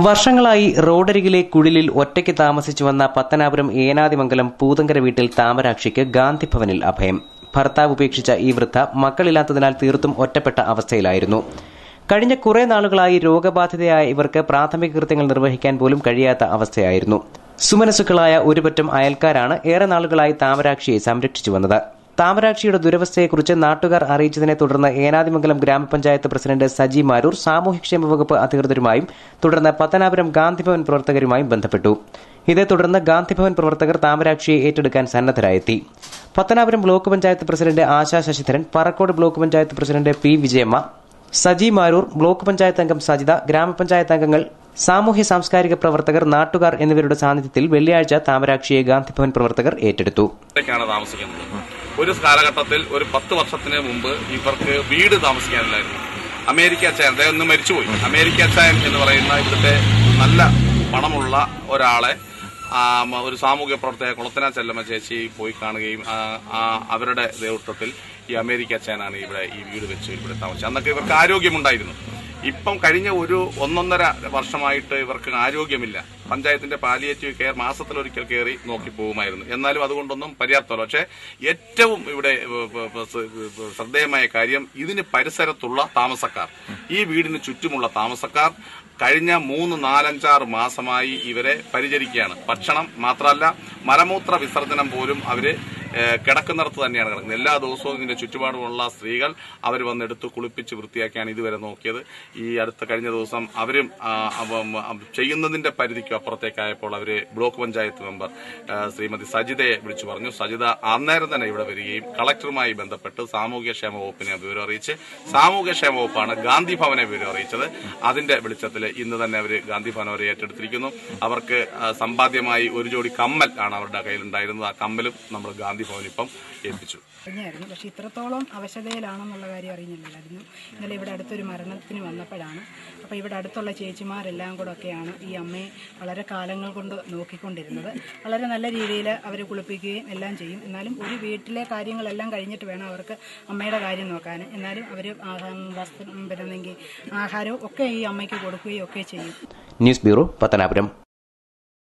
വർഷങ്ങളായി റോഡരികിലെ കുടിലിൽ ഒറ്റയ്ക്ക് താമസിച്ചു വന്ന പത്തനാപുരം ഏനാദിമംഗലം പൂതങ്കര വീട്ടിൽ താമരാക്ഷിക്ക് ഗാന്ധിഭവനിൽ അഭയം. ഭർത്താവ് ഉപേക്ഷിച്ച ഈ വൃദ്ധ മക്കളില്ലാത്തതിനാൽ തീർത്തും ഒറ്റപ്പെട്ട അവസ്ഥയിലായിരുന്നു. കഴിഞ്ഞ കുറെ നാളുകളായി രോഗബാധിതയായ ഇവർക്ക് പ്രാഥമിക കൃത്യങ്ങൾ നിർവഹിക്കാൻ പോലും കഴിയാത്ത അവസ്ഥയായിരുന്നു. സുമനസുക്കളായ ഒരുപറ്റം അയൽക്കാരാണ് ഏറെ നാളുകളായി താമരാക്ഷിയെ സംരക്ഷിച്ചു വന്നത്. താമരാക്ഷിയുടെ ദുരവസ്ഥയെക്കുറിച്ച് നാട്ടുകാർ അറിയിച്ചതിനെ തുടർന്ന് ഏനാദിമംഗലം ഗ്രാമപഞ്ചായത്ത് പ്രസിഡന്റ് സജി മാരൂർ സാമൂഹ്യക്ഷേമ വകുപ്പ് അധികൃതരുമായും തുടർന്ന് പത്തനാപുരം ഗാന്ധിഭവൻ പ്രവർത്തകരുമായും ബന്ധപ്പെട്ടു. ഇതേ തുടർന്ന് ഗാന്ധിഭവൻ പ്രവർത്തകർ താമരാക്ഷിയെ ഏറ്റെടുക്കാൻ സന്നദ്ധരായെത്തി. Pathanapuram block panchayat president Asha Sasidharan, Parakkode block panchayat president P Vijayamma, Saji Maroor, block panchayat അംഗം സജിത, ഗ്രാമപഞ്ചായത്ത് അംഗങ്ങൾ, സാമൂഹ്യ സാംസ്കാരിക പ്രവർത്തകർ, നാട്ടുകാർ എന്നിവരുടെ സാന്നിധ്യത്തിൽ വെള്ളിയാഴ്ച താമരാക്ഷിയെ ഗാന്ധിഭവൻ പ്രവർത്തകർ ഏറ്റെടുത്തു. ഒരു കാലഘട്ടത്തിൽ ഒരു 10 വർഷത്തിന് മുമ്പ് ഇവർക്ക് വീട് താമസിക്കാനില്ലായിരുന്നു. അമേരിക്ക ചായൻ, അദ്ദേഹം ഒന്ന് മരിച്ചുപോയി. അമേരിക്ക ചായൻ എന്ന് പറയുന്ന ഇവിടുത്തെ നല്ല പണമുള്ള ഒരാളെ ഒരു സാമൂഹ്യ പ്രവർത്തക കുളത്തന ചെല്ലമ്മ ചേച്ചി പോയി കാണുകയും അവരുടെ നേതൃത്വത്തിൽ ഈ അമേരിക്ക ചായനാണ് ഇവിടെ ഈ വീട് വെച്ച് ഇവിടെ താമസിച്ചത്. അന്നൊക്കെ ഇവർക്ക് ആരോഗ്യമുണ്ടായിരുന്നു. ഇപ്പം കഴിഞ്ഞ ഒരു 1.5 വർഷമായിട്ട് ഇവർക്ക് ആരോഗ്യമില്ല. പഞ്ചായത്തിന്റെ പാലിയേറ്റീവ് കെയർ മാസത്തിലൊരിക്കൽ കയറി നോക്കി പോകുമായിരുന്നു. എന്നാലും അതുകൊണ്ടൊന്നും പര്യാപ്തമല്ല. പക്ഷേ ഏറ്റവും ഇവിടെ ശ്രദ്ധേയമായ കാര്യം ഇതിന് പരിസരത്തുള്ള താമസക്കാർ, ഈ വീടിന് ചുറ്റുമുള്ള താമസക്കാർ കഴിഞ്ഞ 3, 4, 5, 6 മാസമായി ഇവരെ പരിചരിക്കുകയാണ്. ഭക്ഷണം മാത്രമല്ല, മലമൂത്ര വിസർജനം പോലും അവര് കിടക്കുന്നിടത്ത് തന്നെയാണ് കിടക്കുന്നത്. എല്ലാ ദിവസവും ഇതിന്റെ ചുറ്റുപാടുമുള്ള സ്ത്രീകൾ അവർ വന്നെടുത്ത് കുളിപ്പിച്ച് വൃത്തിയാക്കിയാണ് ഇതുവരെ നോക്കിയത്. ഈ കഴിഞ്ഞ ദിവസം അവരും ചെയ്യുന്നതിന്റെ പരിധിക്കും അപ്പുറത്തേക്കായപ്പോൾ അവര് ബ്ലോക്ക് പഞ്ചായത്ത് മെമ്പർ ശ്രീമതി സജിതയെ വിളിച്ചു പറഞ്ഞു. സജിത അന്നേരം തന്നെ ഇവിടെ വരികയും കളക്ടറുമായി ബന്ധപ്പെട്ട് സാമൂഹ്യക്ഷേമ വകുപ്പിനെ വിവരം അറിയിച്ച് സാമൂഹ്യക്ഷേമ വകുപ്പാണ് ഗാന്ധിഭവനെ വിവരം അറിയിച്ചത്. അതിന്റെ വെളിച്ചത്തിൽ ഇന്ന് തന്നെ അവര് ഗാന്ധിഭവൻ അവരെ ഏറ്റെടുത്തിരിക്കുന്നു. അവർക്ക് സമ്പാദ്യമായി ഒരു ജോഡി കമ്മൽ ആണ് അവരുടെ കയ്യിലുണ്ടായിരുന്നത്. ആ കമ്മലും നമ്മൾ ഗാന്ധിഭവനിപ്പം ഏൽപ്പിച്ചു. പക്ഷെ ഇത്രത്തോളം അവശതയിലാണെന്നുള്ള കാര്യം അറിഞ്ഞില്ലായിരുന്നു. ഇന്നലെ ഇവിടെ അടുത്തൊരു മരണത്തിന് വന്നപ്പോഴാണ്. അപ്പോൾ ഇവിടെ അടുത്തുള്ള ചേച്ചിമാരെല്ലാം കൂടെ ഒക്കെയാണ് ഈ അമ്മയെ വളരെ കാലങ്ങൾ കൊണ്ട് നോക്കിക്കൊണ്ടിരുന്നത്. വളരെ നല്ല രീതിയിൽ അവർ കുളിപ്പിക്കുകയും എല്ലാം ചെയ്യും. എന്നാലും ഒരു വീട്ടിലെ കാര്യങ്ങളെല്ലാം കഴിഞ്ഞിട്ട് വേണം അവർക്ക് അമ്മയുടെ കാര്യം നോക്കാൻ. എന്നാലും അവർ വസ്ത്രം വരുന്നെങ്കിൽ ആഹാരവും ഒക്കെ ഈ അമ്മയ്ക്ക് കൊടുക്കുകയും ഒക്കെ ചെയ്യും. News bureau, Pathanapuram.